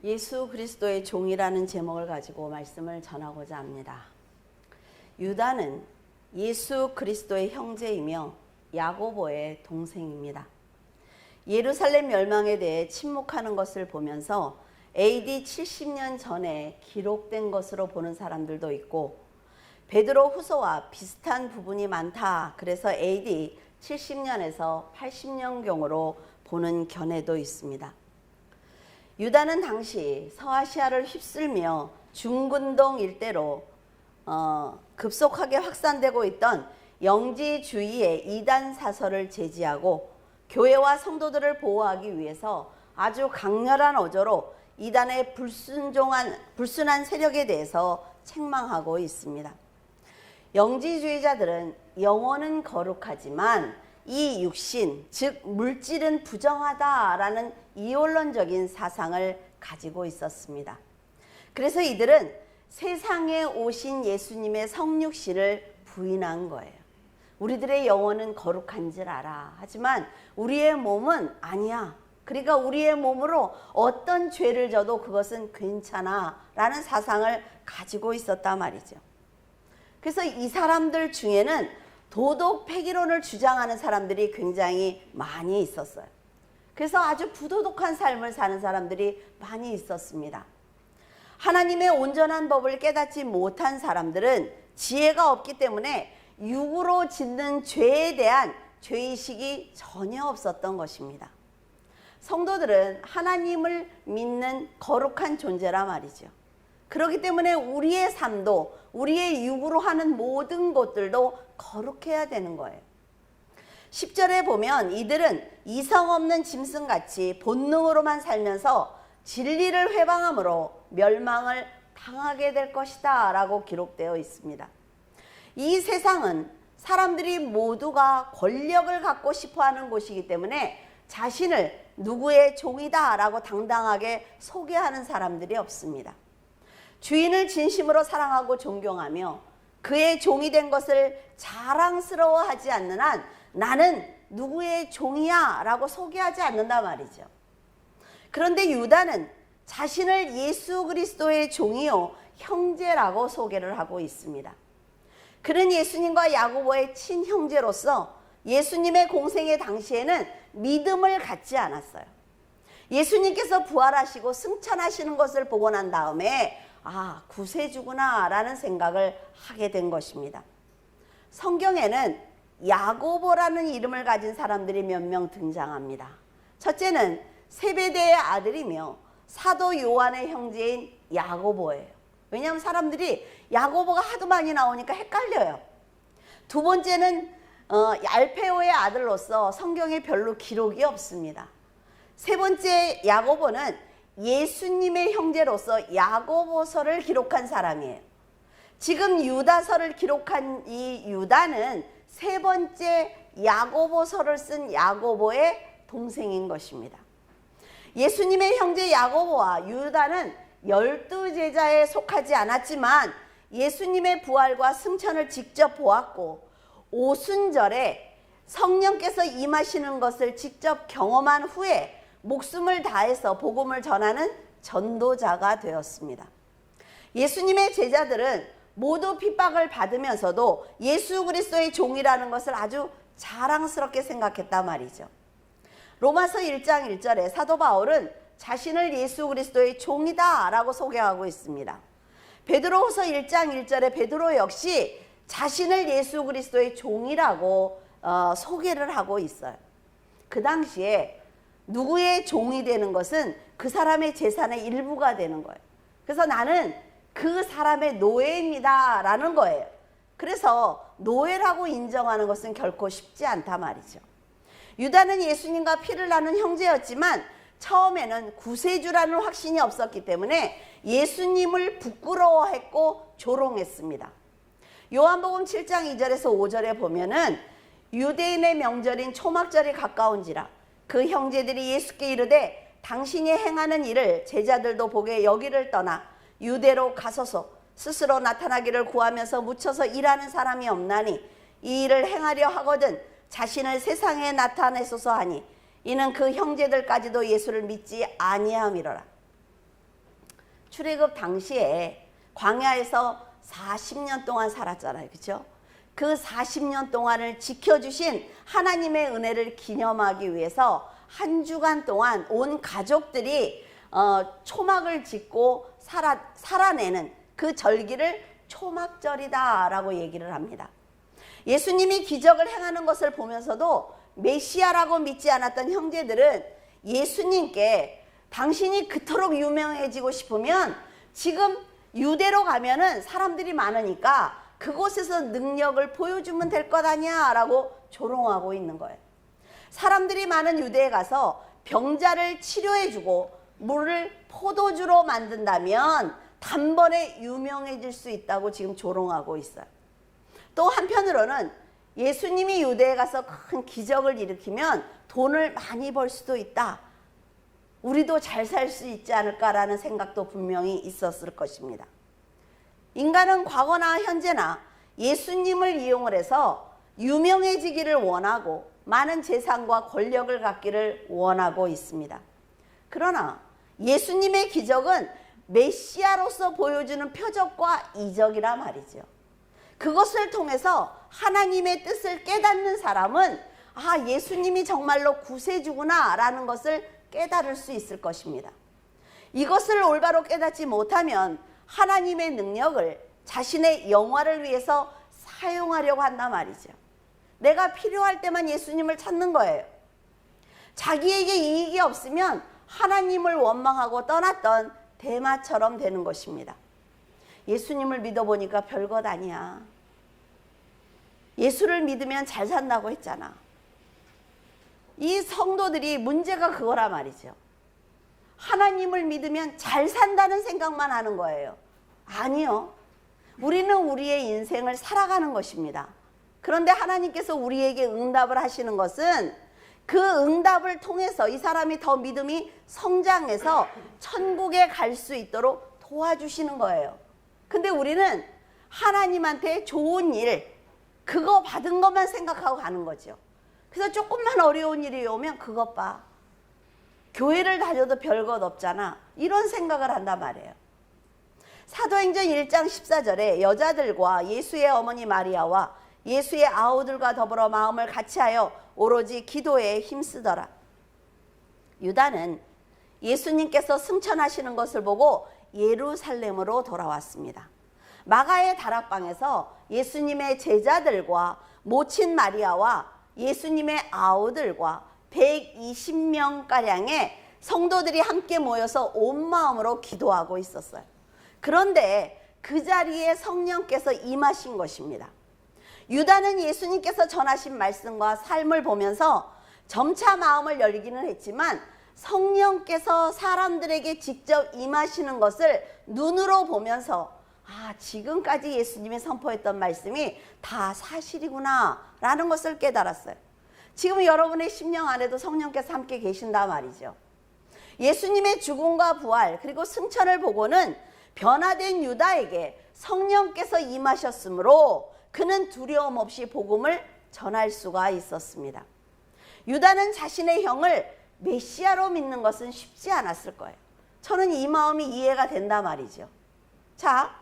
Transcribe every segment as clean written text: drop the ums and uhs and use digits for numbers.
예수 그리스도의 종이라는 제목을 가지고 말씀을 전하고자 합니다. 유다는 예수 그리스도의 형제이며 야고보의 동생입니다. 예루살렘 멸망에 대해 침묵하는 것을 보면서 AD 70년 전에 기록된 것으로 보는 사람들도 있고, 베드로 후서와 비슷한 부분이 많다, 그래서 AD 70년에서 80년경으로 보는 견해도 있습니다. 유다는 당시 서아시아를 휩쓸며 중근동 일대로 급속하게 확산되고 있던 영지주의의 이단 사설을 제지하고 교회와 성도들을 보호하기 위해서 아주 강렬한 어조로 이단의 불순한 세력에 대해서 책망하고 있습니다. 영지주의자들은 영혼은 거룩하지만 이 육신, 즉 물질은 부정하다라는 이원론적인 사상을 가지고 있었습니다. 그래서 이들은 세상에 오신 예수님의 성육신을 부인한 거예요. 우리들의 영혼은 거룩한 줄 알아. 하지만 우리의 몸은 아니야. 그러니까 우리의 몸으로 어떤 죄를 져도 그것은 괜찮아 라는 사상을 가지고 있었단 말이죠. 그래서 이 사람들 중에는 도덕 폐기론을 주장하는 사람들이 굉장히 많이 있었어요. 그래서 아주 부도덕한 삶을 사는 사람들이 많이 있었습니다. 하나님의 온전한 법을 깨닫지 못한 사람들은 지혜가 없기 때문에 육으로 짓는 죄에 대한 죄의식이 전혀 없었던 것입니다. 성도들은 하나님을 믿는 거룩한 존재라 말이죠. 그렇기 때문에 우리의 삶도 우리의 육으로 하는 모든 것들도 거룩해야 되는 거예요. 10절에 보면 이들은 이성 없는 짐승같이 본능으로만 살면서 진리를 회방함으로 멸망을 당하게 될 것이다 라고 기록되어 있습니다. 이 세상은 사람들이 모두가 권력을 갖고 싶어하는 곳이기 때문에 자신을 누구의 종이다 라고 당당하게 소개하는 사람들이 없습니다. 주인을 진심으로 사랑하고 존경하며 그의 종이 된 것을 자랑스러워하지 않는 한 나는 누구의 종이야 라고 소개하지 않는단 말이죠. 그런데 유다는 자신을 예수 그리스도의 종이요 형제라고 소개를 하고 있습니다. 그는 예수님과 야고보의 친형제로서 예수님의 공생의 당시에는 믿음을 갖지 않았어요. 예수님께서 부활하시고 승천하시는 것을 보고 난 다음에 구세주구나 라는 생각을 하게 된 것입니다. 성경에는 야고보라는 이름을 가진 사람들이 몇 명 등장합니다. 첫째는 세베대의 아들이며 사도 요한의 형제인 야고보예요. 왜냐하면 사람들이 야고보가 하도 많이 나오니까 헷갈려요. 두 번째는 알페오의 아들로서 성경에 별로 기록이 없습니다. 세 번째 야고보는 예수님의 형제로서 야고보서를 기록한 사람이에요. 지금 유다서를 기록한 이 유다는 세 번째 야고보서를 쓴 야고보의 동생인 것입니다. 예수님의 형제 야고보와 유다는 12제자에 속하지 않았지만 예수님의 부활과 승천을 직접 보았고 오순절에 성령께서 임하시는 것을 직접 경험한 후에 목숨을 다해서 복음을 전하는 전도자가 되었습니다. 예수님의 제자들은 모두 핍박을 받으면서도 예수 그리스도의 종이라는 것을 아주 자랑스럽게 생각했단 말이죠. 로마서 1장 1절에 사도 바울은 자신을 예수 그리스도의 종이다 라고 소개하고 있습니다. 베드로후서 1장 1절에 베드로 역시 자신을 예수 그리스도의 종이라고 소개를 하고 있어요. 그 당시에 누구의 종이 되는 것은 그 사람의 재산의 일부가 되는 거예요. 그래서 나는 그 사람의 노예입니다 라는 거예요. 그래서 노예라고 인정하는 것은 결코 쉽지 않다 말이죠. 유다는 예수님과 피를 나눈 형제였지만 처음에는 구세주라는 확신이 없었기 때문에 예수님을 부끄러워했고 조롱했습니다. 요한복음 7장 2절에서 5절에 보면은 유대인의 명절인 초막절이 가까운지라 그 형제들이 예수께 이르되 당신이 행하는 일을 제자들도 보게 여기를 떠나 유대로 가소서. 스스로 나타나기를 구하면서 묻혀서 일하는 사람이 없나니 이 일을 행하려 하거든 자신을 세상에 나타내소서 하니 이는 그 형제들까지도 예수를 믿지 아니함이로라. 출애굽 당시에 광야에서 40년 동안 살았잖아요. 그렇죠? 그 40년 동안을 지켜주신 하나님의 은혜를 기념하기 위해서 한 주간 동안 온 가족들이 초막을 짓고 살아내는 그 절기를 초막절이다라고 얘기를 합니다. 예수님이 기적을 행하는 것을 보면서도 메시아라고 믿지 않았던 형제들은 예수님께 당신이 그토록 유명해지고 싶으면 지금 유대로 가면은 사람들이 많으니까 그곳에서 능력을 보여주면 될 것 아니야 라고 조롱하고 있는 거예요. 사람들이 많은 유대에 가서 병자를 치료해주고 물을 포도주로 만든다면 단번에 유명해질 수 있다고 지금 조롱하고 있어요. 또 한편으로는 예수님이 유대에 가서 큰 기적을 일으키면 돈을 많이 벌 수도 있다. 우리도 잘 살 수 있지 않을까라는 생각도 분명히 있었을 것입니다. 인간은 과거나 현재나 예수님을 이용을 해서 유명해지기를 원하고 많은 재산과 권력을 갖기를 원하고 있습니다. 그러나 예수님의 기적은 메시아로서 보여주는 표적과 이적이라 말이죠. 그것을 통해서 하나님의 뜻을 깨닫는 사람은 예수님이 정말로 구세주구나 라는 것을 깨달을 수 있을 것입니다. 이것을 올바로 깨닫지 못하면 하나님의 능력을 자신의 영화를 위해서 사용하려고 한단 말이죠. 내가 필요할 때만 예수님을 찾는 거예요. 자기에게 이익이 없으면 하나님을 원망하고 떠났던 데마처럼 되는 것입니다. 예수님을 믿어보니까 별것 아니야. 예수를 믿으면 잘 산다고 했잖아. 이 성도들이 문제가 그거라 말이죠. 하나님을 믿으면 잘 산다는 생각만 하는 거예요. 아니요. 우리는 우리의 인생을 살아가는 것입니다. 그런데 하나님께서 우리에게 응답을 하시는 것은 그 응답을 통해서 이 사람이 더 믿음이 성장해서 천국에 갈 수 있도록 도와주시는 거예요. 근데 우리는 하나님한테 좋은 일, 그거 받은 것만 생각하고 가는 거죠. 그래서 조금만 어려운 일이 오면 그것 봐. 교회를 다녀도 별것 없잖아. 이런 생각을 한단 말이에요. 사도행전 1장 14절에 여자들과 예수의 어머니 마리아와 예수의 아우들과 더불어 마음을 같이하여 오로지 기도에 힘쓰더라. 유다는 예수님께서 승천하시는 것을 보고 예루살렘으로 돌아왔습니다. 마가의 다락방에서 예수님의 제자들과 모친 마리아와 예수님의 아우들과 120명가량의 성도들이 함께 모여서 온 마음으로 기도하고 있었어요. 그런데 그 자리에 성령께서 임하신 것입니다. 유다는 예수님께서 전하신 말씀과 삶을 보면서 점차 마음을 열기는 했지만 성령께서 사람들에게 직접 임하시는 것을 눈으로 보면서 지금까지 예수님이 선포했던 말씀이 다 사실이구나 라는 것을 깨달았어요. 지금 여러분의 심령 안에도 성령께서 함께 계신다 말이죠. 예수님의 죽음과 부활 그리고 승천을 보고는 변화된 유다에게 성령께서 임하셨으므로 그는 두려움 없이 복음을 전할 수가 있었습니다. 유다는 자신의 형을 메시아로 믿는 것은 쉽지 않았을 거예요. 저는 이 마음이 이해가 된다 말이죠. 자,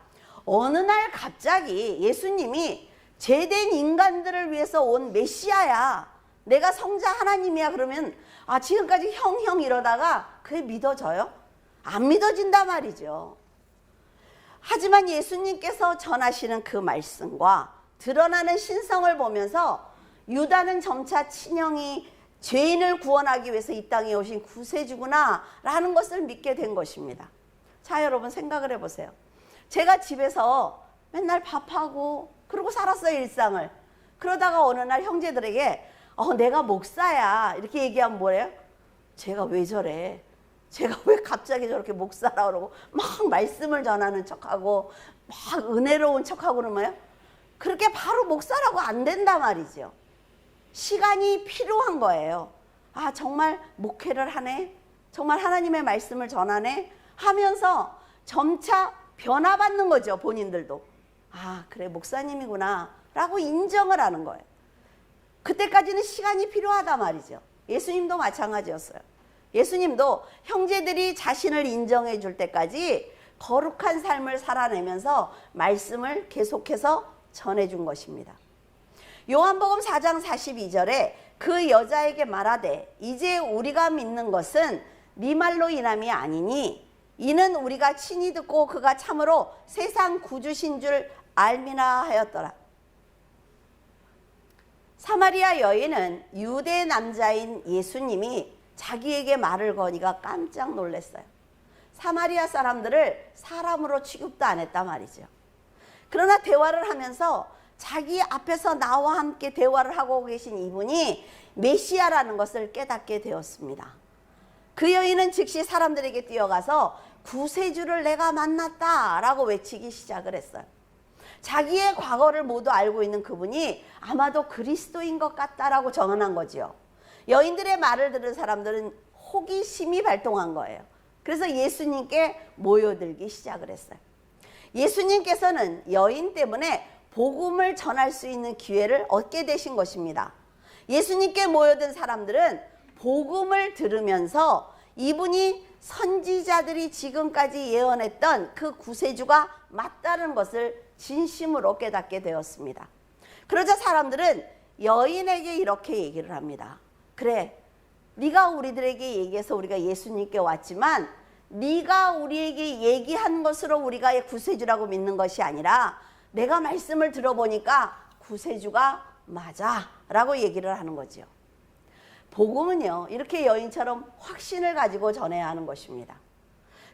어느 날 갑자기 예수님이 죄된 인간들을 위해서 온 메시아야. 내가 성자 하나님이야. 그러면 지금까지 형 이러다가 그게 믿어져요? 안 믿어진다 말이죠. 하지만 예수님께서 전하시는 그 말씀과 드러나는 신성을 보면서 유다는 점차 친형이 죄인을 구원하기 위해서 이 땅에 오신 구세주구나 라는 것을 믿게 된 것입니다. 자, 여러분 생각을 해보세요. 제가 집에서 맨날 밥하고 그러고 살았어요, 일상을. 그러다가 어느 날 형제들에게 내가 목사야 이렇게 얘기하면 뭐래요? 제가 왜 저래? 제가 왜 갑자기 저렇게 목사라 그러고 막 말씀을 전하는 척하고 막 은혜로운 척하고 그러면 그렇게 바로 목사라고 안 된다 말이죠. 시간이 필요한 거예요. 정말 목회를 하네? 정말 하나님의 말씀을 전하네? 하면서 점차 변화받는 거죠, 본인들도. 그래, 목사님이구나 라고 인정을 하는 거예요. 그때까지는 시간이 필요하다 말이죠. 예수님도 마찬가지였어요. 예수님도 형제들이 자신을 인정해 줄 때까지 거룩한 삶을 살아내면서 말씀을 계속해서 전해준 것입니다. 요한복음 4장 42절에 그 여자에게 말하되 이제 우리가 믿는 것은 네 말로 인함이 아니니 이는 우리가 친히 듣고 그가 참으로 세상 구주신 줄 알미나 하였더라. 사마리아 여인은 유대 남자인 예수님이 자기에게 말을 거니까 깜짝 놀랐어요. 사마리아 사람들을 사람으로 취급도 안 했단 말이죠. 그러나 대화를 하면서 자기 앞에서 나와 함께 대화를 하고 계신 이분이 메시아라는 것을 깨닫게 되었습니다. 그 여인은 즉시 사람들에게 뛰어가서 구세주를 내가 만났다 라고 외치기 시작을 했어요. 자기의 과거를 모두 알고 있는 그분이 아마도 그리스도인 것 같다라고 전언한 거지요. 여인들의 말을 들은 사람들은 호기심이 발동한 거예요. 그래서 예수님께 모여들기 시작을 했어요. 예수님께서는 여인 때문에 복음을 전할 수 있는 기회를 얻게 되신 것입니다. 예수님께 모여든 사람들은 복음을 들으면서 이분이 선지자들이 지금까지 예언했던 그 구세주가 맞다는 것을 진심으로 깨닫게 되었습니다. 그러자 사람들은 여인에게 이렇게 얘기를 합니다. 그래, 네가 우리들에게 얘기해서 우리가 예수님께 왔지만 네가 우리에게 얘기한 것으로 우리가 구세주라고 믿는 것이 아니라 내가 말씀을 들어보니까 구세주가 맞아 라고 얘기를 하는 거죠. 복음은요, 이렇게 여인처럼 확신을 가지고 전해야 하는 것입니다.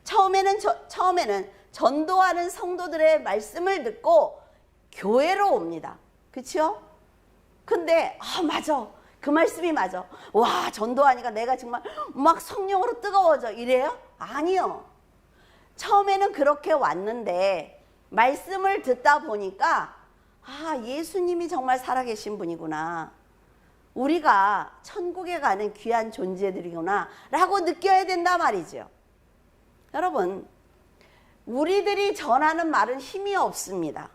처음에는 전도하는 성도들의 말씀을 듣고 교회로 옵니다. 그렇죠? 근데 맞아, 그 말씀이 맞아, 와 전도하니까 내가 정말 막 성령으로 뜨거워져 이래요? 아니요. 처음에는 그렇게 왔는데 말씀을 듣다 보니까 예수님이 정말 살아계신 분이구나, 우리가 천국에 가는 귀한 존재들이구나 라고 느껴야 된단 말이죠. 여러분, 우리들이 전하는 말은 힘이 없습니다.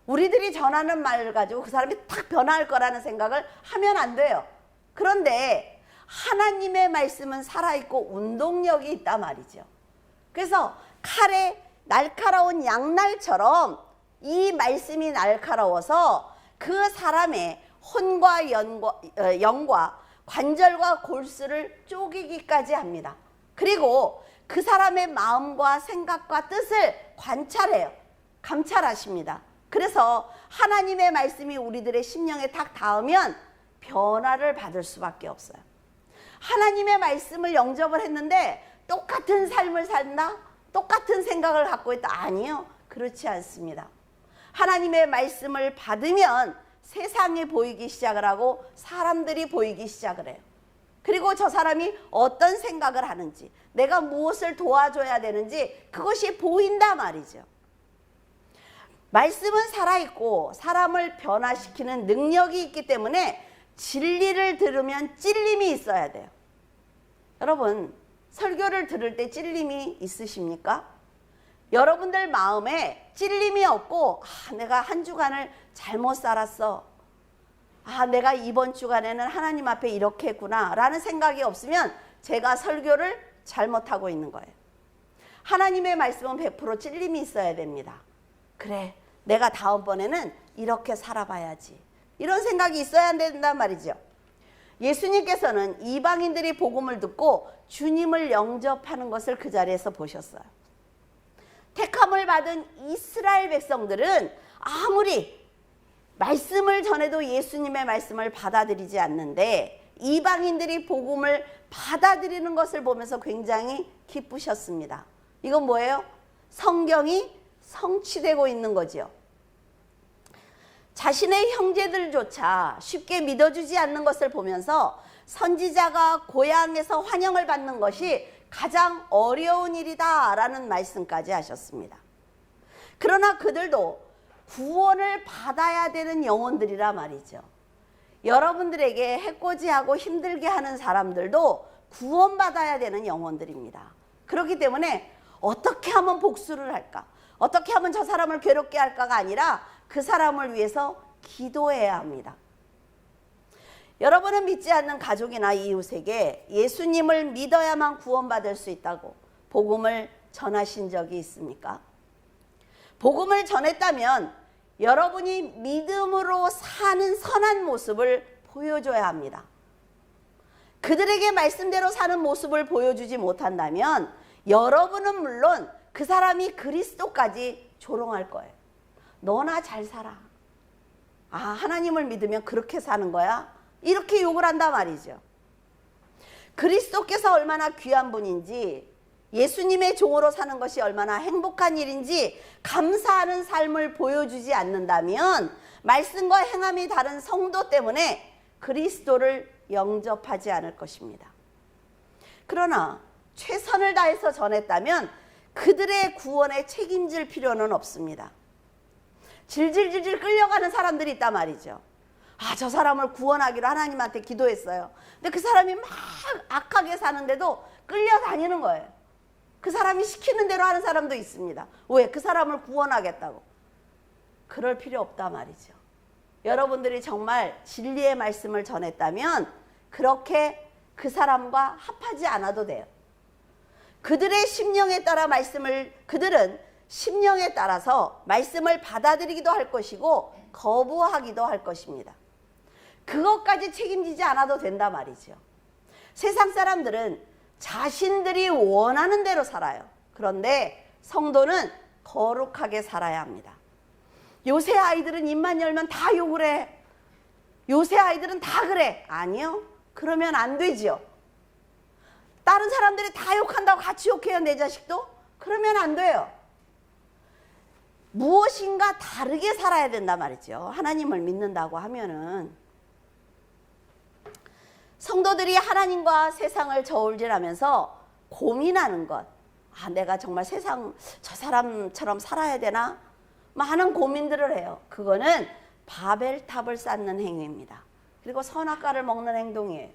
우리들이 전하는 말 가지고 그 사람이 탁 변할 거라는 생각을 하면 안 돼요. 그런데 하나님의 말씀은 살아있고 운동력이 있단 말이죠. 그래서 칼에 날카로운 양날처럼 이 말씀이 날카로워서 그 사람의 혼과 영과 관절과 골수를 쪼개기까지 합니다. 그리고 그 사람의 마음과 생각과 뜻을 관찰해요. 감찰하십니다. 그래서 하나님의 말씀이 우리들의 심령에 탁 닿으면 변화를 받을 수밖에 없어요. 하나님의 말씀을 영접을 했는데 똑같은 삶을 산다? 똑같은 생각을 갖고 있다? 아니요, 그렇지 않습니다. 하나님의 말씀을 받으면 세상이 보이기 시작을 하고 사람들이 보이기 시작을 해요. 그리고 저 사람이 어떤 생각을 하는지, 내가 무엇을 도와줘야 되는지 그것이 보인다 말이죠. 말씀은 살아있고 사람을 변화시키는 능력이 있기 때문에 진리를 들으면 찔림이 있어야 돼요. 여러분, 설교를 들을 때 찔림이 있으십니까? 여러분들 마음에 찔림이 없고 내가 한 주간을 잘못 살았어, 내가 이번 주간에는 하나님 앞에 이렇게 했구나 라는 생각이 없으면 제가 설교를 잘못하고 있는 거예요. 하나님의 말씀은 100% 찔림이 있어야 됩니다. 그래, 내가 다음번에는 이렇게 살아봐야지, 이런 생각이 있어야 된단 말이죠. 예수님께서는 이방인들이 복음을 듣고 주님을 영접하는 것을 그 자리에서 보셨어요. 택함을 받은 이스라엘 백성들은 아무리 말씀을 전해도 예수님의 말씀을 받아들이지 않는데 이방인들이 복음을 받아들이는 것을 보면서 굉장히 기쁘셨습니다. 이건 뭐예요? 성경이 성취되고 있는 거죠. 자신의 형제들조차 쉽게 믿어주지 않는 것을 보면서 선지자가 고향에서 환영을 받는 것이 가장 어려운 일이다 라는 말씀까지 하셨습니다. 그러나 그들도 구원을 받아야 되는 영혼들이라 말이죠. 여러분들에게 해코지하고 힘들게 하는 사람들도 구원받아야 되는 영혼들입니다. 그렇기 때문에 어떻게 하면 복수를 할까, 어떻게 하면 저 사람을 괴롭게 할까가 아니라 그 사람을 위해서 기도해야 합니다. 여러분은 믿지 않는 가족이나 이웃에게 예수님을 믿어야만 구원받을 수 있다고 복음을 전하신 적이 있습니까? 복음을 전했다면 여러분이 믿음으로 사는 선한 모습을 보여줘야 합니다. 그들에게 말씀대로 사는 모습을 보여주지 못한다면 여러분은 물론 그 사람이 그리스도까지 조롱할 거예요. 너나 잘 살아. 아, 하나님을 믿으면 그렇게 사는 거야? 이렇게 욕을 한단 말이죠. 그리스도께서 얼마나 귀한 분인지, 예수님의 종으로 사는 것이 얼마나 행복한 일인지 감사하는 삶을 보여주지 않는다면 말씀과 행함이 다른 성도 때문에 그리스도를 영접하지 않을 것입니다. 그러나 최선을 다해서 전했다면 그들의 구원에 책임질 필요는 없습니다. 질질질질 끌려가는 사람들이 있단 말이죠. 아, 저 사람을 구원하기로 하나님한테 기도했어요. 근데 그 사람이 막 악하게 사는데도 끌려다니는 거예요. 그 사람이 시키는 대로 하는 사람도 있습니다. 왜? 그 사람을 구원하겠다고. 그럴 필요 없단 말이죠. 여러분들이 정말 진리의 말씀을 전했다면 그렇게 그 사람과 합하지 않아도 돼요. 그들의 심령에 따라 그들은 심령에 따라서 말씀을 받아들이기도 할 것이고 거부하기도 할 것입니다. 그것까지 책임지지 않아도 된단 말이죠. 세상 사람들은 자신들이 원하는 대로 살아요. 그런데 성도는 거룩하게 살아야 합니다. 요새 아이들은 입만 열면 다 욕을 해. 요새 아이들은 다 그래. 아니요. 그러면 안 되죠. 다른 사람들이 다 욕한다고 같이 욕해요, 내 자식도? 그러면 안 돼요. 무엇인가 다르게 살아야 된단 말이죠. 하나님을 믿는다고 하면은. 성도들이 하나님과 세상을 저울질하면서 고민하는 것. 아, 내가 정말 저 사람처럼 살아야 되나? 많은 고민들을 해요. 그거는 바벨탑을 쌓는 행위입니다. 그리고 선악과를 먹는 행동이에요.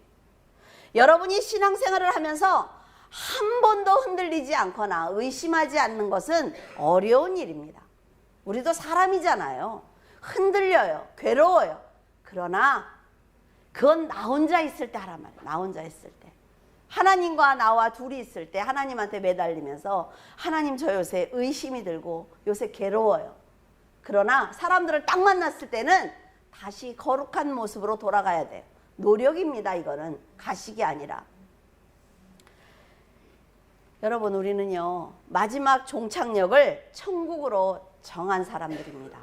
여러분이 신앙생활을 하면서 한 번도 흔들리지 않거나 의심하지 않는 것은 어려운 일입니다. 우리도 사람이잖아요. 흔들려요. 괴로워요. 그러나 그건 나 혼자 있을 때 하란 말이에요. 나 혼자 있을 때. 하나님과 나와 둘이 있을 때 하나님한테 매달리면서 하나님, 저 요새 의심이 들고 요새 괴로워요. 그러나 사람들을 딱 만났을 때는 다시 거룩한 모습으로 돌아가야 돼요. 노력입니다. 이거는 가식이 아니라. 여러분, 우리는요 마지막 종착역을 천국으로 정한 사람들입니다.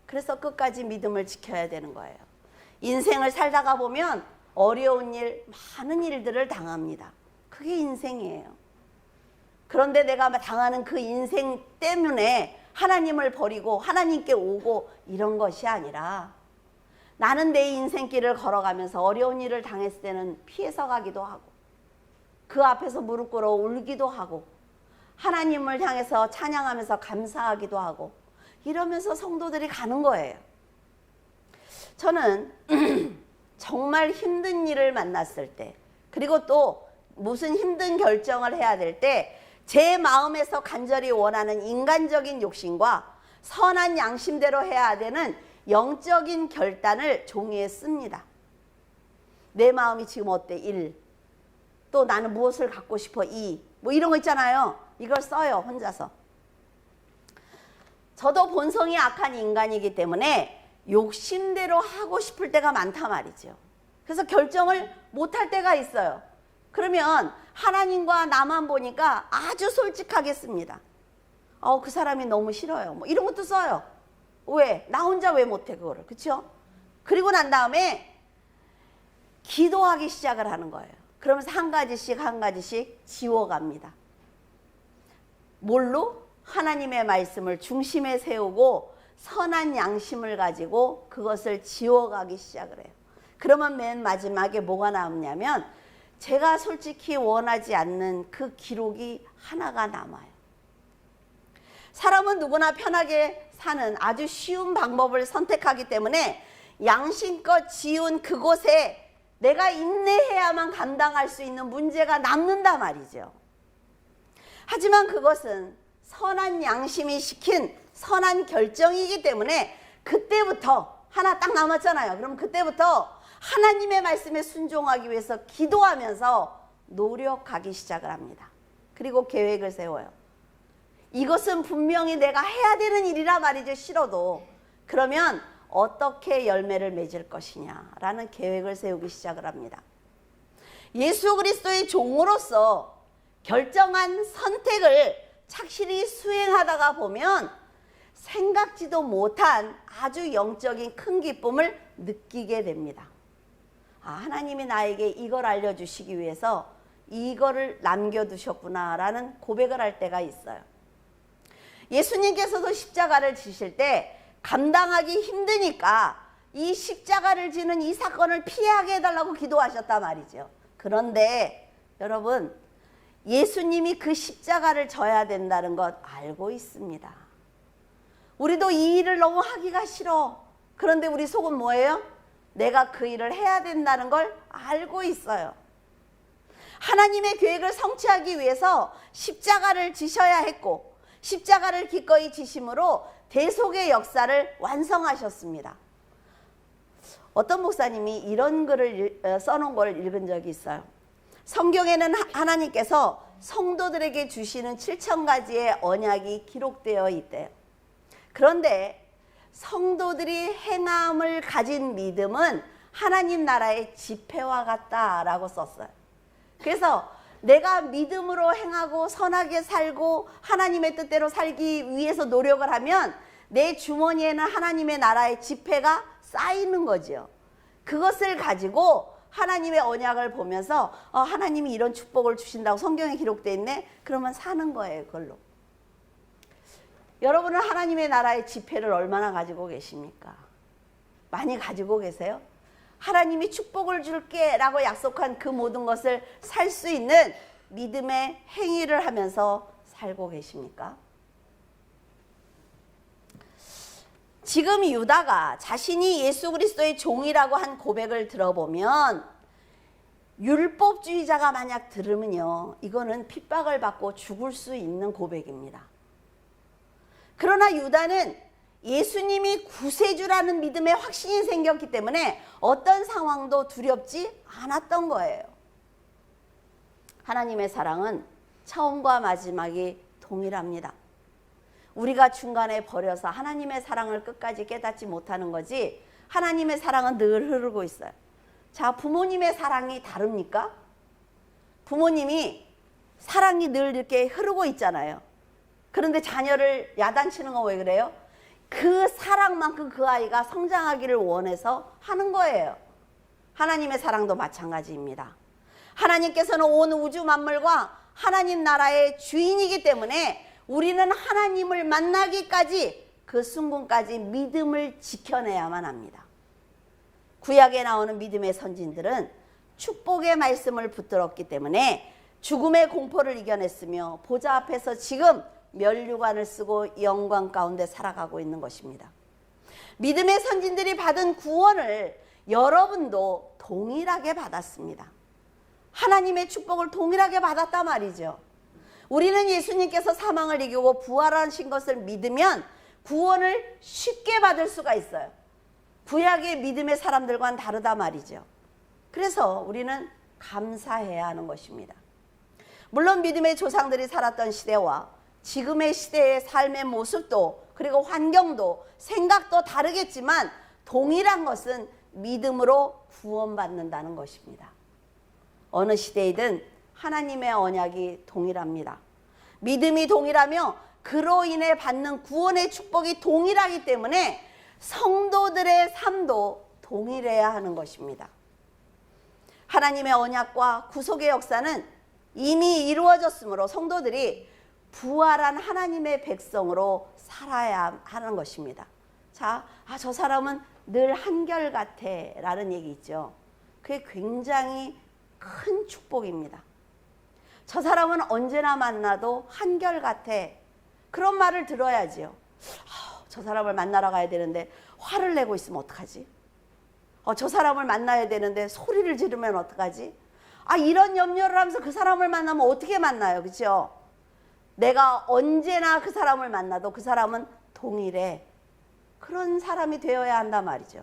그래서 끝까지 믿음을 지켜야 되는 거예요. 인생을 살다가 보면 어려운 일, 많은 일들을 당합니다. 그게 인생이에요. 그런데 내가 당하는 그 인생 때문에 하나님을 버리고 하나님께 오고 이런 것이 아니라, 나는 내 인생길을 걸어가면서 어려운 일을 당했을 때는 피해서 가기도 하고 그 앞에서 무릎 꿇어 울기도 하고 하나님을 향해서 찬양하면서 감사하기도 하고 이러면서 성도들이 가는 거예요. 저는 정말 힘든 일을 만났을 때, 그리고 또 무슨 힘든 결정을 해야 될 때 제 마음에서 간절히 원하는 인간적인 욕심과 선한 양심대로 해야 되는 영적인 결단을 종이에 씁니다. 내 마음이 지금 어때? 1. 또 나는 무엇을 갖고 싶어? 2. 뭐 이런 거 있잖아요. 이걸 써요, 혼자서. 저도 본성이 악한 인간이기 때문에 욕심대로 하고 싶을 때가 많단 말이죠. 그래서 결정을 못할 때가 있어요. 그러면 하나님과 나만 보니까 아주 솔직하게 씁니다. 그 사람이 너무 싫어요. 뭐 이런 것도 써요. 왜? 나 혼자 왜 못해 그거를. 그렇죠? 그리고 난 다음에 기도하기 시작을 하는 거예요. 그러면서 한 가지씩 지워갑니다. 뭘로? 하나님의 말씀을 중심에 세우고 선한 양심을 가지고 그것을 지워가기 시작을 해요. 그러면 맨 마지막에 뭐가 남냐면 제가 솔직히 원하지 않는 그 기록이 하나가 남아요. 사람은 누구나 편하게 사는 아주 쉬운 방법을 선택하기 때문에 양심껏 지운 그곳에 내가 인내해야만 감당할 수 있는 문제가 남는단 말이죠. 하지만 그것은 선한 양심이 시킨 선한 결정이기 때문에 그때부터 하나 딱 남았잖아요. 그럼 그때부터 하나님의 말씀에 순종하기 위해서 기도하면서 노력하기 시작을 합니다. 그리고 계획을 세워요. 이것은 분명히 내가 해야 되는 일이라 말이죠. 싫어도. 그러면 어떻게 열매를 맺을 것이냐라는 계획을 세우기 시작을 합니다. 예수 그리스도의 종으로서 결정한 선택을 착실히 수행하다가 보면 생각지도 못한 아주 영적인 큰 기쁨을 느끼게 됩니다. 하나님이 나에게 이걸 알려주시기 위해서 이거를 남겨두셨구나라는 고백을 할 때가 있어요. 예수님께서도 십자가를 지실 때 감당하기 힘드니까 이 십자가를 지는 이 사건을 피하게 해달라고 기도하셨단 말이죠. 그런데 여러분, 예수님이 그 십자가를 져야 된다는 것 알고 있습니다. 우리도 이 일을 너무 하기가 싫어. 그런데 우리 속은 뭐예요? 내가 그 일을 해야 된다는 걸 알고 있어요. 하나님의 계획을 성취하기 위해서 십자가를 지셔야 했고 십자가를 기꺼이 지심으로 대속의 역사를 완성하셨습니다. 어떤 목사님이 이런 글을 써놓은 걸 읽은 적이 있어요. 성경에는 하나님께서 성도들에게 주시는 7,000가지의 언약이 기록되어 있대요. 그런데 성도들이 행함을 가진 믿음은 하나님 나라의 지폐와 같다라고 썼어요. 그래서 내가 믿음으로 행하고 선하게 살고 하나님의 뜻대로 살기 위해서 노력을 하면 내 주머니에는 하나님의 나라의 지폐가 쌓이는 거죠. 그것을 가지고 하나님의 언약을 보면서 하나님이 이런 축복을 주신다고 성경에 기록되어 있네. 그러면 사는 거예요. 그걸로. 여러분은 하나님의 나라의 지폐를 얼마나 가지고 계십니까? 많이 가지고 계세요? 하나님이 축복을 줄게 라고 약속한 그 모든 것을 살 수 있는 믿음의 행위를 하면서 살고 계십니까? 지금 유다가 자신이 예수 그리스도의 종이라고 한 고백을 들어보면 율법주의자가 만약 들으면요, 이거는 핍박을 받고 죽을 수 있는 고백입니다. 그러나 유다는 예수님이 구세주라는 믿음의 확신이 생겼기 때문에 어떤 상황도 두렵지 않았던 거예요. 하나님의 사랑은 처음과 마지막이 동일합니다. 우리가 중간에 버려서 하나님의 사랑을 끝까지 깨닫지 못하는 거지, 하나님의 사랑은 늘 흐르고 있어요. 자, 부모님의 사랑이 다릅니까? 부모님이 사랑이 늘 이렇게 흐르고 있잖아요. 그런데 자녀를 야단치는 건 왜 그래요? 그 사랑만큼 그 아이가 성장하기를 원해서 하는 거예요. 하나님의 사랑도 마찬가지입니다. 하나님께서는 온 우주 만물과 하나님 나라의 주인이기 때문에 우리는 하나님을 만나기까지 그 순간까지 믿음을 지켜내야만 합니다. 구약에 나오는 믿음의 선진들은 축복의 말씀을 붙들었기 때문에 죽음의 공포를 이겨냈으며 보좌 앞에서 지금 면류관을 쓰고 영광 가운데 살아가고 있는 것입니다. 믿음의 선진들이 받은 구원을 여러분도 동일하게 받았습니다. 하나님의 축복을 동일하게 받았단 말이죠. 우리는 예수님께서 사망을 이기고 부활하신 것을 믿으면 구원을 쉽게 받을 수가 있어요. 구약의 믿음의 사람들과는 다르다 말이죠. 그래서 우리는 감사해야 하는 것입니다. 물론 믿음의 조상들이 살았던 시대와 지금의 시대의 삶의 모습도 그리고 환경도 생각도 다르겠지만 동일한 것은 믿음으로 구원받는다는 것입니다. 어느 시대이든 하나님의 언약이 동일합니다. 믿음이 동일하며 그로 인해 받는 구원의 축복이 동일하기 때문에 성도들의 삶도 동일해야 하는 것입니다. 하나님의 언약과 구속의 역사는 이미 이루어졌으므로 성도들이 부활한 하나님의 백성으로 살아야 하는 것입니다. 자, 저 사람은 늘 한결같아 라는 얘기 있죠. 그게 굉장히 큰 축복입니다. 저 사람은 언제나 만나도 한결같아. 그런 말을 들어야지요. 저 사람을 만나러 가야 되는데 화를 내고 있으면 어떡하지? 저 사람을 만나야 되는데 소리를 지르면 어떡하지? 이런 염려를 하면서 그 사람을 만나면 어떻게 만나요? 그렇죠? 내가 언제나 그 사람을 만나도 그 사람은 동일해. 그런 사람이 되어야 한단 말이죠.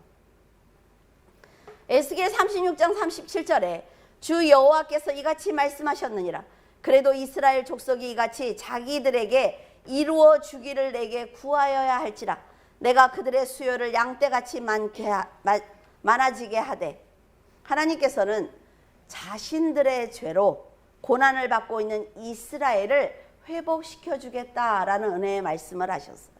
에스겔 36장 37절에 주 여호와께서 이같이 말씀하셨느니라. 그래도 이스라엘 족속이 이같이 자기들에게 이루어 주기를 내게 구하여야 할지라. 내가 그들의 수요를 양떼같이 많아지게 하되. 하나님께서는 자신들의 죄로 고난을 받고 있는 이스라엘을 회복시켜 주겠다라는 은혜의 말씀을 하셨어요.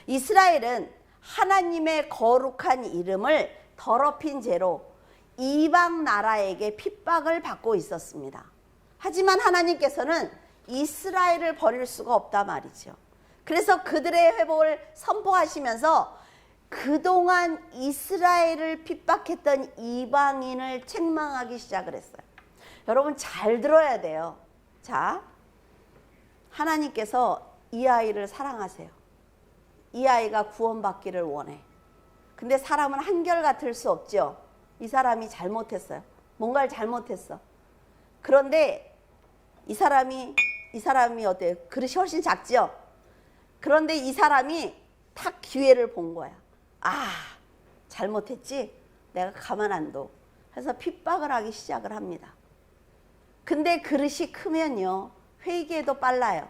이스라엘은 하나님의 거룩한 이름을 더럽힌 죄로 이방 나라에게 핍박을 받고 있었습니다. 하지만 하나님께서는 이스라엘을 버릴 수가 없다 말이죠. 그래서 그들의 회복을 선포하시면서 그동안 이스라엘을 핍박했던 이방인을 책망하기 시작을 했어요. 여러분 잘 들어야 돼요. 자, 하나님께서 이 아이를 사랑하세요. 이 아이가 구원받기를 원해. 근데 사람은 한결같을 수 없죠. 이 사람이 잘못했어요. 뭔가를 잘못했어. 그런데 이 사람이 어때요? 그릇이 훨씬 작죠? 그런데 이 사람이 딱 기회를 본 거야. 아, 잘못했지? 내가 가만 안 둬. 해서 핍박을 하기 시작을 합니다. 근데 그릇이 크면요, 회개도 빨라요.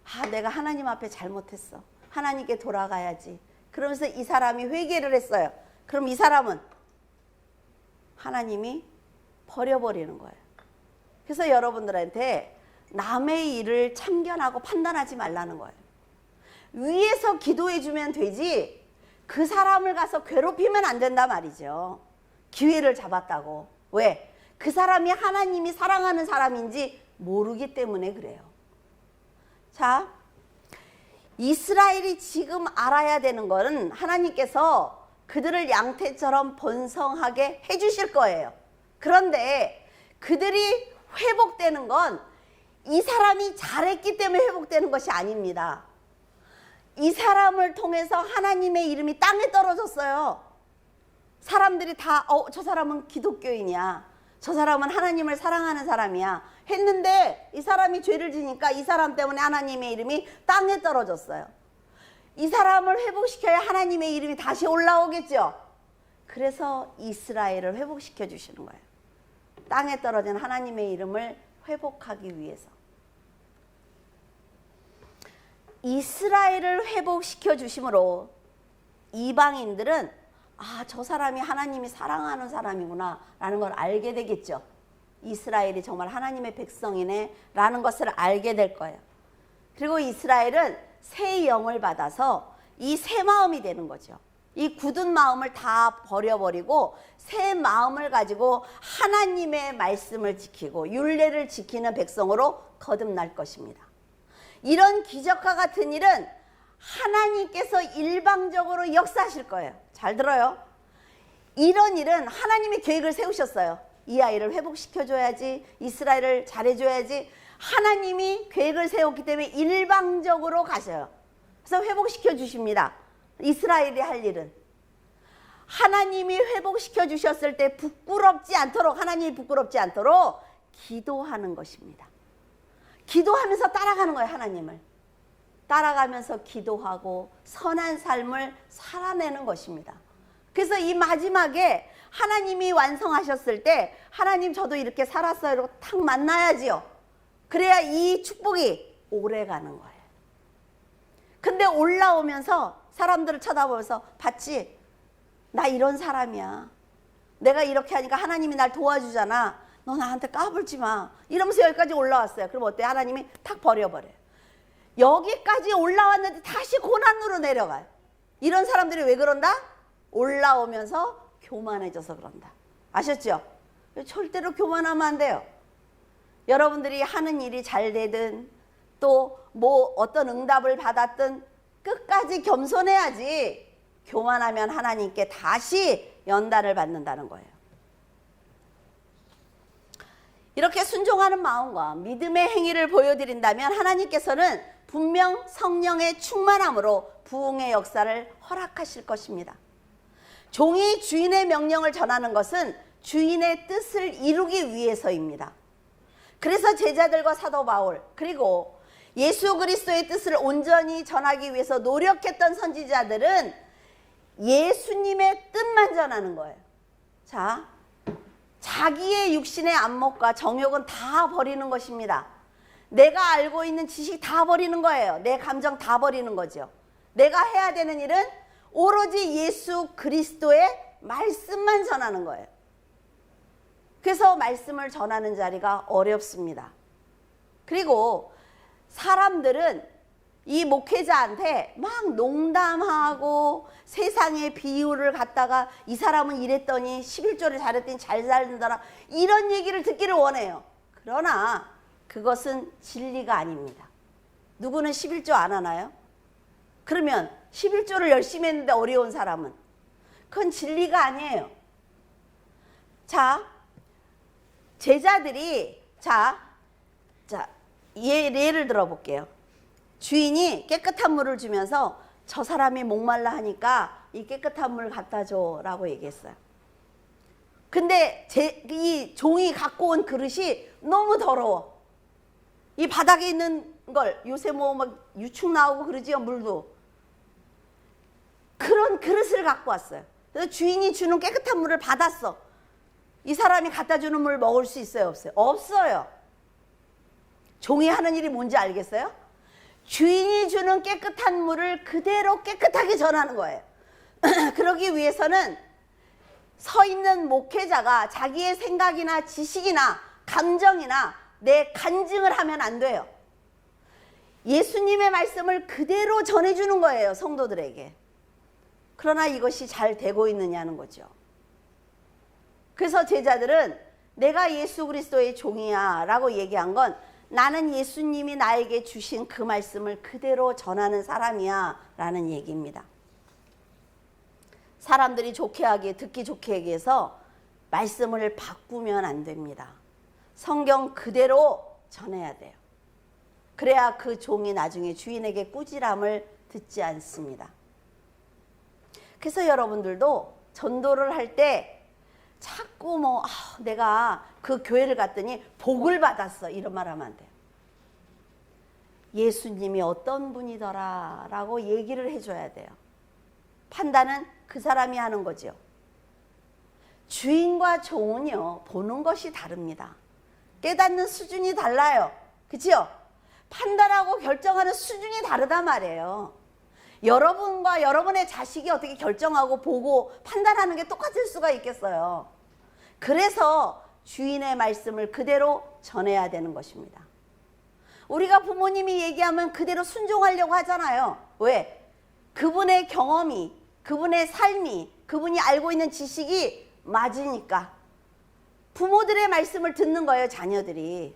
아, 내가 하나님 앞에 잘못했어. 하나님께 돌아가야지. 그러면서 이 사람이 회개를 했어요. 그럼 이 사람은 하나님이 버려버리는 거예요. 그래서 여러분들한테 남의 일을 참견하고 판단하지 말라는 거예요. 위에서 기도해 주면 되지 그 사람을 가서 괴롭히면 안 된다 말이죠. 기회를 잡았다고. 왜? 그 사람이 하나님이 사랑하는 사람인지 모르기 때문에 그래요. 자, 이스라엘이 지금 알아야 되는 것은 하나님께서 그들을 양태처럼 번성하게 해주실 거예요. 그런데 그들이 회복되는 건 이 사람이 잘했기 때문에 회복되는 것이 아닙니다. 이 사람을 통해서 하나님의 이름이 땅에 떨어졌어요. 사람들이 다 저 사람은 기독교인이야. 저 사람은 하나님을 사랑하는 사람이야. 했는데 이 사람이 죄를 지니까 이 사람 때문에 하나님의 이름이 땅에 떨어졌어요. 이 사람을 회복시켜야 하나님의 이름이 다시 올라오겠죠. 그래서 이스라엘을 회복시켜 주시는 거예요. 땅에 떨어진 하나님의 이름을 회복하기 위해서. 이스라엘을 회복시켜 주심으로 이방인들은 아, 저 사람이 하나님이 사랑하는 사람이구나 라는 걸 알게 되겠죠. 이스라엘이 정말 하나님의 백성이네 라는 것을 알게 될 거예요. 그리고 이스라엘은 새 영을 받아서 이 새 마음이 되는 거죠. 이 굳은 마음을 다 버려버리고 새 마음을 가지고 하나님의 말씀을 지키고 율례를 지키는 백성으로 거듭날 것입니다. 이런 기적과 같은 일은 하나님께서 일방적으로 역사하실 거예요. 잘 들어요. 이런 일은 하나님의 계획을 세우셨어요. 이 아이를 회복시켜줘야지, 이스라엘을 잘해줘야지. 하나님이 계획을 세웠기 때문에 일방적으로 가셔요. 그래서 회복시켜 주십니다. 이스라엘이 할 일은. 하나님이 회복시켜 주셨을 때 부끄럽지 않도록, 하나님이 부끄럽지 않도록 기도하는 것입니다. 기도하면서 따라가는 거예요. 하나님을 따라가면서 기도하고 선한 삶을 살아내는 것입니다. 그래서 이 마지막에 하나님이 완성하셨을 때 하나님 저도 이렇게 살았어요 이러고 탁 만나야지요. 그래야 이 축복이 오래 가는 거예요. 근데 올라오면서 사람들을 쳐다보면서 봤지? 나 이런 사람이야. 내가 이렇게 하니까 하나님이 날 도와주잖아. 너 나한테 까불지 마. 이러면서 여기까지 올라왔어요. 그럼 어때? 하나님이 탁 버려버려요. 여기까지 올라왔는데 다시 고난으로 내려가요. 이런 사람들이 왜 그런다? 올라오면서 교만해져서 그런다. 아셨죠? 절대로 교만하면 안 돼요. 여러분들이 하는 일이 잘 되든 또 뭐 어떤 응답을 받았든 끝까지 겸손해야지. 교만하면 하나님께 다시 연단을 받는다는 거예요. 이렇게 순종하는 마음과 믿음의 행위를 보여드린다면 하나님께서는 분명 성령의 충만함으로 부흥의 역사를 허락하실 것입니다. 종이 주인의 명령을 전하는 것은 주인의 뜻을 이루기 위해서입니다. 그래서 제자들과 사도 바울 그리고 예수 그리스도의 뜻을 온전히 전하기 위해서 노력했던 선지자들은 예수님의 뜻만 전하는 거예요. 자, 자기의 육신의 안목과 정욕은 다 버리는 것입니다. 내가 알고 있는 지식 다 버리는 거예요. 내 감정 다 버리는 거죠. 내가 해야 되는 일은 오로지 예수 그리스도의 말씀만 전하는 거예요. 그래서 말씀을 전하는 자리가 어렵습니다. 그리고 사람들은 이 목회자한테 막 농담하고 세상의 비유를 갖다가 이 사람은 이랬더니 11조를 잘했더니 잘 살더라, 이런 얘기를 듣기를 원해요. 그러나 그것은 진리가 아닙니다. 누구는 11조 안 하나요? 그러면 11조를 열심히 했는데 어려운 사람은, 그건 진리가 아니에요. 자, 제자들이 예를 들어볼게요. 주인이 깨끗한 물을 주면서 저 사람이 목말라 하니까 이 깨끗한 물 갖다 줘 라고 얘기했어요. 근데 이 종이 갖고 온 그릇이 너무 더러워. 이 바닥에 있는 걸, 요새 뭐 막 유축 나오고 그러지요, 물도. 그런 그릇을 갖고 왔어요. 그래서 주인이 주는 깨끗한 물을 받았어. 이 사람이 갖다 주는 물 먹을 수 있어요, 없어요? 없어요. 종이 하는 일이 뭔지 알겠어요? 주인이 주는 깨끗한 물을 그대로 깨끗하게 전하는 거예요. 그러기 위해서는 서 있는 목회자가 자기의 생각이나 지식이나 감정이나 내 간증을 하면 안 돼요. 예수님의 말씀을 그대로 전해주는 거예요, 성도들에게. 그러나 이것이 잘 되고 있느냐는 거죠. 그래서 제자들은 내가 예수 그리스도의 종이야 라고 얘기한 건, 나는 예수님이 나에게 주신 그 말씀을 그대로 전하는 사람이야 라는 얘기입니다. 사람들이 좋게 하기에, 듣기 좋게 하기 위해서 말씀을 바꾸면 안 됩니다. 성경 그대로 전해야 돼요. 그래야 그 종이 나중에 주인에게 꾸지람을 듣지 않습니다. 그래서 여러분들도 전도를 할 때 자꾸 내가 그 교회를 갔더니 복을 받았어, 이런 말 하면 안 돼요. 예수님이 어떤 분이더라 라고 얘기를 해줘야 돼요. 판단은 그 사람이 하는 거죠. 주인과 종은요, 보는 것이 다릅니다. 깨닫는 수준이 달라요. 그치요? 판단하고 결정하는 수준이 다르단 말이에요. 여러분과 여러분의 자식이 어떻게 결정하고 보고 판단하는 게 똑같을 수가 있겠어요. 그래서 주인의 말씀을 그대로 전해야 되는 것입니다. 우리가 부모님이 얘기하면 그대로 순종하려고 하잖아요. 왜? 그분의 경험이, 그분의 삶이, 그분이 알고 있는 지식이 맞으니까. 부모들의 말씀을 듣는 거예요, 자녀들이.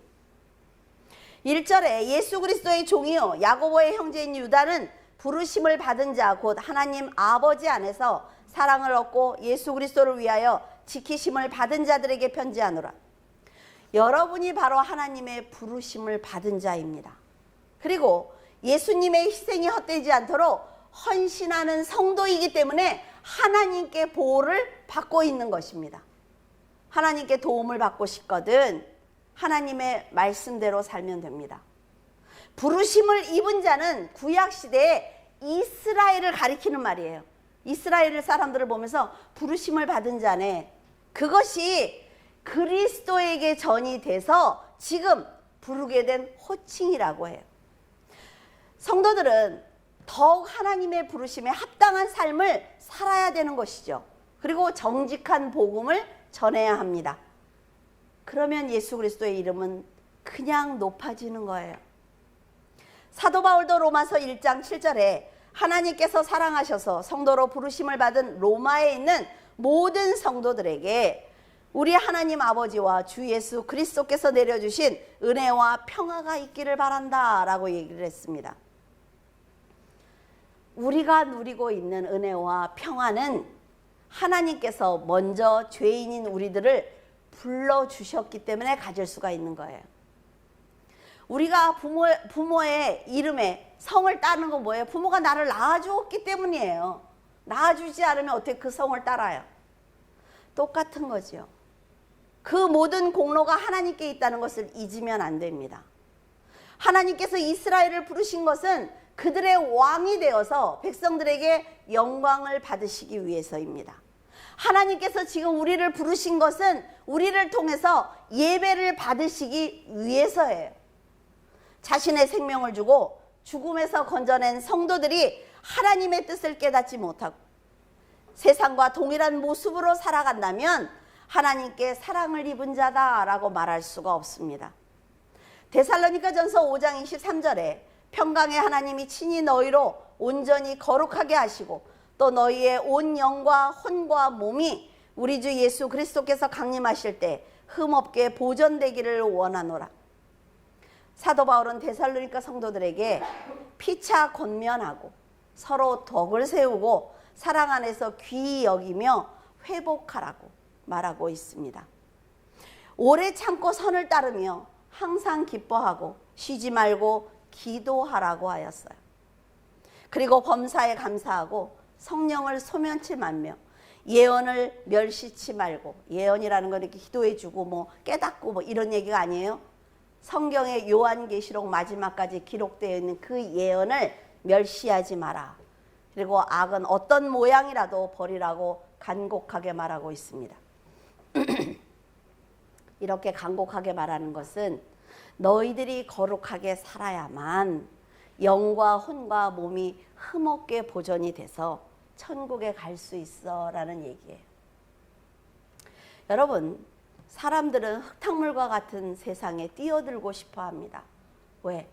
1절에 예수 그리스도의 종이요 야고보의 형제인 유다는 부르심을 받은 자 곧 하나님 아버지 안에서 사랑을 얻고 예수 그리스도를 위하여 지키심을 받은 자들에게 편지하노라. 여러분이 바로 하나님의 부르심을 받은 자입니다. 그리고 예수님의 희생이 헛되지 않도록 헌신하는 성도이기 때문에 하나님께 보호를 받고 있는 것입니다. 하나님께 도움을 받고 싶거든 하나님의 말씀대로 살면 됩니다. 부르심을 입은 자는 구약시대에 이스라엘을 가리키는 말이에요. 이스라엘 사람들을 보면서 부르심을 받은 자네, 그것이 그리스도에게 전이 돼서 지금 부르게 된 호칭이라고 해요. 성도들은 더욱 하나님의 부르심에 합당한 삶을 살아야 되는 것이죠. 그리고 정직한 복음을 전해야 합니다. 그러면 예수 그리스도의 이름은 그냥 높아지는 거예요. 사도 바울도 로마서 1장 7절에 하나님께서 사랑하셔서 성도로 부르심을 받은 로마에 있는 모든 성도들에게 우리 하나님 아버지와 주 예수 그리스도께서 내려주신 은혜와 평화가 있기를 바란다 라고 얘기를 했습니다. 우리가 누리고 있는 은혜와 평화는 하나님께서 먼저 죄인인 우리들을 불러주셨기 때문에 가질 수가 있는 거예요. 우리가 부모의 이름에 성을 따는 건 뭐예요? 부모가 나를 낳아주었기 때문이에요. 낳아주지 않으면 어떻게 그 성을 따라요? 똑같은 거죠. 그 모든 공로가 하나님께 있다는 것을 잊으면 안 됩니다. 하나님께서 이스라엘을 부르신 것은 그들의 왕이 되어서 백성들에게 영광을 받으시기 위해서입니다. 하나님께서 지금 우리를 부르신 것은 우리를 통해서 예배를 받으시기 위해서예요. 자신의 생명을 주고 죽음에서 건져낸 성도들이 하나님의 뜻을 깨닫지 못하고 세상과 동일한 모습으로 살아간다면 하나님께 사랑을 입은 자다라고 말할 수가 없습니다. 데살로니가전서 5장 23절에 평강의 하나님이 친히 너희로 온전히 거룩하게 하시고 또 너희의 온 영과 혼과 몸이 우리 주 예수 그리스도께서 강림하실 때 흠없게 보존되기를 원하노라. 사도 바울은 데살로니가 성도들에게 피차 권면하고 서로 덕을 세우고 사랑 안에서 귀히 여기며 회복하라고 말하고 있습니다. 오래 참고 선을 따르며 항상 기뻐하고 쉬지 말고 기도하라고 하였어요. 그리고 범사에 감사하고 성령을 소면치 말며 예언을 멸시치 말고, 예언이라는 건 이렇게 기도해 주고 뭐 깨닫고 뭐 이런 얘기가 아니에요. 성경의 요한계시록 마지막까지 기록되어 있는 그 예언을 멸시하지 마라. 그리고 악은 어떤 모양이라도 버리라고 간곡하게 말하고 있습니다. 이렇게 간곡하게 말하는 것은 너희들이 거룩하게 살아야만 영과 혼과 몸이 흠없게 보존이 돼서 천국에 갈 수 있어 라는 얘기예요. 여러분, 사람들은 흙탕물과 같은 세상에 뛰어들고 싶어 합니다. 왜?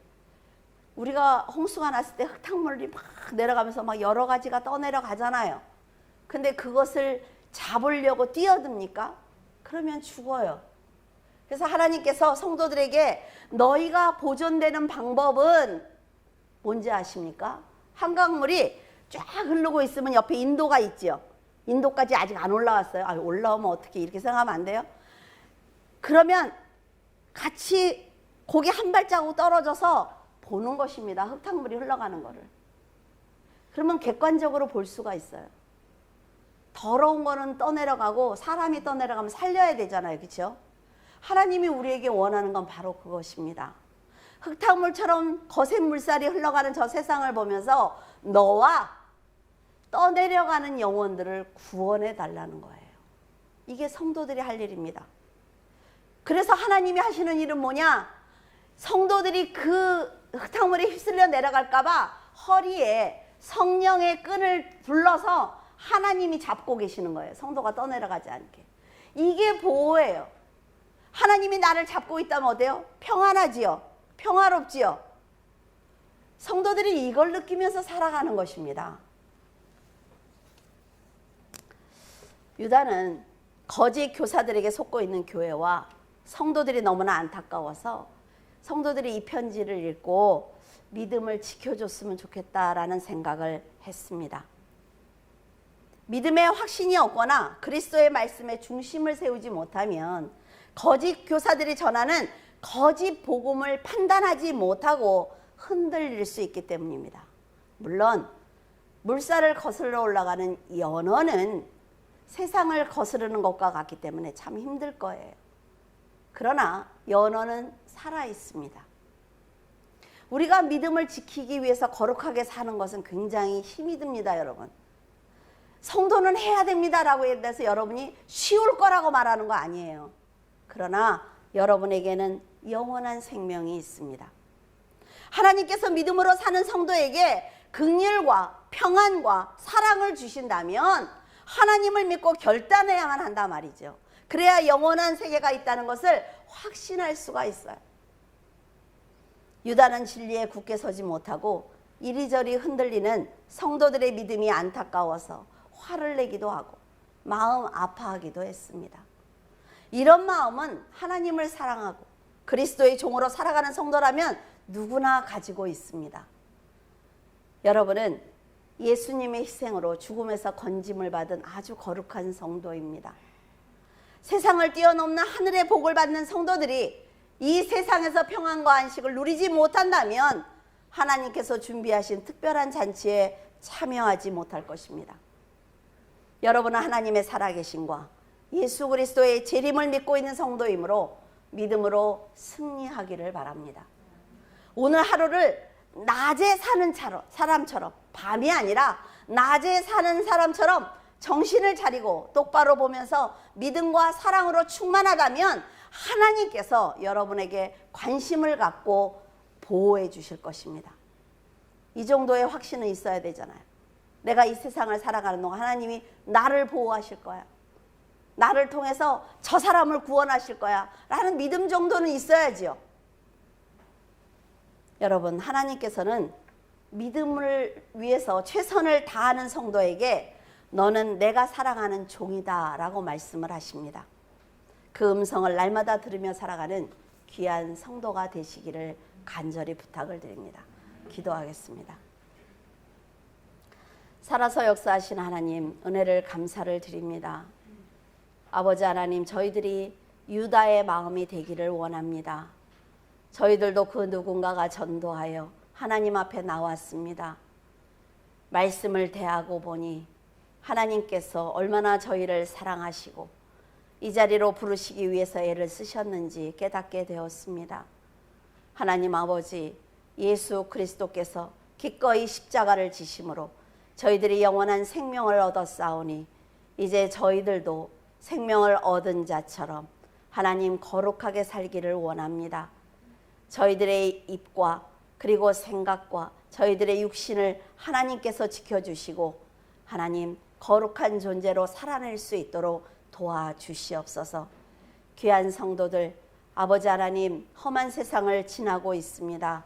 우리가 홍수가 났을 때 흙탕물이 막 내려가면서 막 여러 가지가 떠내려가잖아요. 근데 그것을 잡으려고 뛰어듭니까? 그러면 죽어요. 그래서 하나님께서 성도들에게 너희가 보존되는 방법은 뭔지 아십니까? 한강물이 쫙 흐르고 있으면 옆에 인도가 있죠. 인도까지 아직 안 올라왔어요. 아, 올라오면 어떻게 이렇게 생각하면 안 돼요? 그러면 같이 거기 한 발자국 떨어져서 보는 것입니다. 흙탕물이 흘러가는 거를. 그러면 객관적으로 볼 수가 있어요. 더러운 거는 떠내려가고 사람이 떠내려가면 살려야 되잖아요. 그렇죠? 하나님이 우리에게 원하는 건 바로 그것입니다. 흙탕물처럼 거센 물살이 흘러가는 저 세상을 보면서 너와 떠내려가는 영혼들을 구원해 달라는 거예요. 이게 성도들이 할 일입니다. 그래서 하나님이 하시는 일은 뭐냐? 성도들이 그 흙탕물에 휩쓸려 내려갈까 봐 허리에 성령의 끈을 불러서 하나님이 잡고 계시는 거예요. 성도가 떠내려가지 않게. 이게 보호예요. 하나님이 나를 잡고 있다면 어때요? 평안하지요? 평화롭지요? 성도들이 이걸 느끼면서 살아가는 것입니다. 유다는 거짓 교사들에게 속고 있는 교회와 성도들이 너무나 안타까워서 성도들이 이 편지를 읽고 믿음을 지켜줬으면 좋겠다라는 생각을 했습니다. 믿음에 확신이 없거나 그리스도의 말씀에 중심을 세우지 못하면 거짓 교사들이 전하는 거짓 복음을 판단하지 못하고 흔들릴 수 있기 때문입니다. 물론 물살을 거슬러 올라가는 연어는 세상을 거스르는 것과 같기 때문에 참 힘들 거예요. 그러나 연어는 살아 있습니다. 우리가 믿음을 지키기 위해서 거룩하게 사는 것은 굉장히 힘이 듭니다, 여러분. 성도는 해야 됩니다라고 해서 여러분이 쉬울 거라고 말하는 거 아니에요. 그러나 여러분에게는 영원한 생명이 있습니다. 하나님께서 믿음으로 사는 성도에게 긍휼과 평안과 사랑을 주신다면 하나님을 믿고 결단해야만 한단 말이죠. 그래야 영원한 세계가 있다는 것을 확신할 수가 있어요. 유다는 진리에 굳게 서지 못하고 이리저리 흔들리는 성도들의 믿음이 안타까워서 화를 내기도 하고 마음 아파하기도 했습니다. 이런 마음은 하나님을 사랑하고 그리스도의 종으로 살아가는 성도라면 누구나 가지고 있습니다. 여러분은 예수님의 희생으로 죽음에서 건짐을 받은 아주 거룩한 성도입니다. 세상을 뛰어넘는 하늘의 복을 받는 성도들이 이 세상에서 평안과 안식을 누리지 못한다면 하나님께서 준비하신 특별한 잔치에 참여하지 못할 것입니다. 여러분은 하나님의 살아계심과 예수 그리스도의 재림을 믿고 있는 성도이므로 믿음으로 승리하기를 바랍니다. 오늘 하루를 낮에 사는 사람처럼, 밤이 아니라 낮에 사는 사람처럼 정신을 차리고 똑바로 보면서 믿음과 사랑으로 충만하다면 하나님께서 여러분에게 관심을 갖고 보호해 주실 것입니다. 이 정도의 확신은 있어야 되잖아요. 내가 이 세상을 살아가는 동안 하나님이 나를 보호하실 거야. 나를 통해서 저 사람을 구원하실 거야. 라는 믿음 정도는 있어야지요. 여러분, 하나님께서는 믿음을 위해서 최선을 다하는 성도에게 너는 내가 사랑하는 종이다 라고 말씀을 하십니다. 그 음성을 날마다 들으며 살아가는 귀한 성도가 되시기를 간절히 부탁을 드립니다. 기도하겠습니다. 살아서 역사하신 하나님, 은혜를 감사를 드립니다. 아버지 하나님, 저희들이 유다의 마음이 되기를 원합니다. 저희들도 그 누군가가 전도하여 하나님 앞에 나왔습니다. 말씀을 대하고 보니 하나님께서 얼마나 저희를 사랑하시고 이 자리로 부르시기 위해서 애를 쓰셨는지 깨닫게 되었습니다. 하나님 아버지, 예수 그리스도께서 기꺼이 십자가를 지심으로 저희들이 영원한 생명을 얻었사오니 이제 저희들도 생명을 얻은 자처럼 하나님 거룩하게 살기를 원합니다. 저희들의 입과 그리고 생각과 저희들의 육신을 하나님께서 지켜주시고 하나님 거룩한 존재로 살아낼 수 있도록 도와주시옵소서. 귀한 성도들, 아버지 하나님 험한 세상을 지나고 있습니다.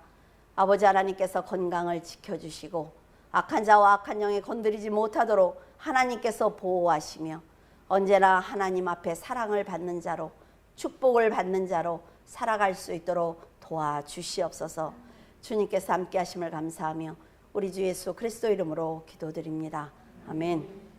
아버지 하나님께서 건강을 지켜주시고 악한 자와 악한 영에 건드리지 못하도록 하나님께서 보호하시며 언제나 하나님 앞에 사랑을 받는 자로 축복을 받는 자로 살아갈 수 있도록 도와주시옵소서. 주님께서 함께 하심을 감사하며 우리 주 예수 그리스도 이름으로 기도드립니다. 아멘.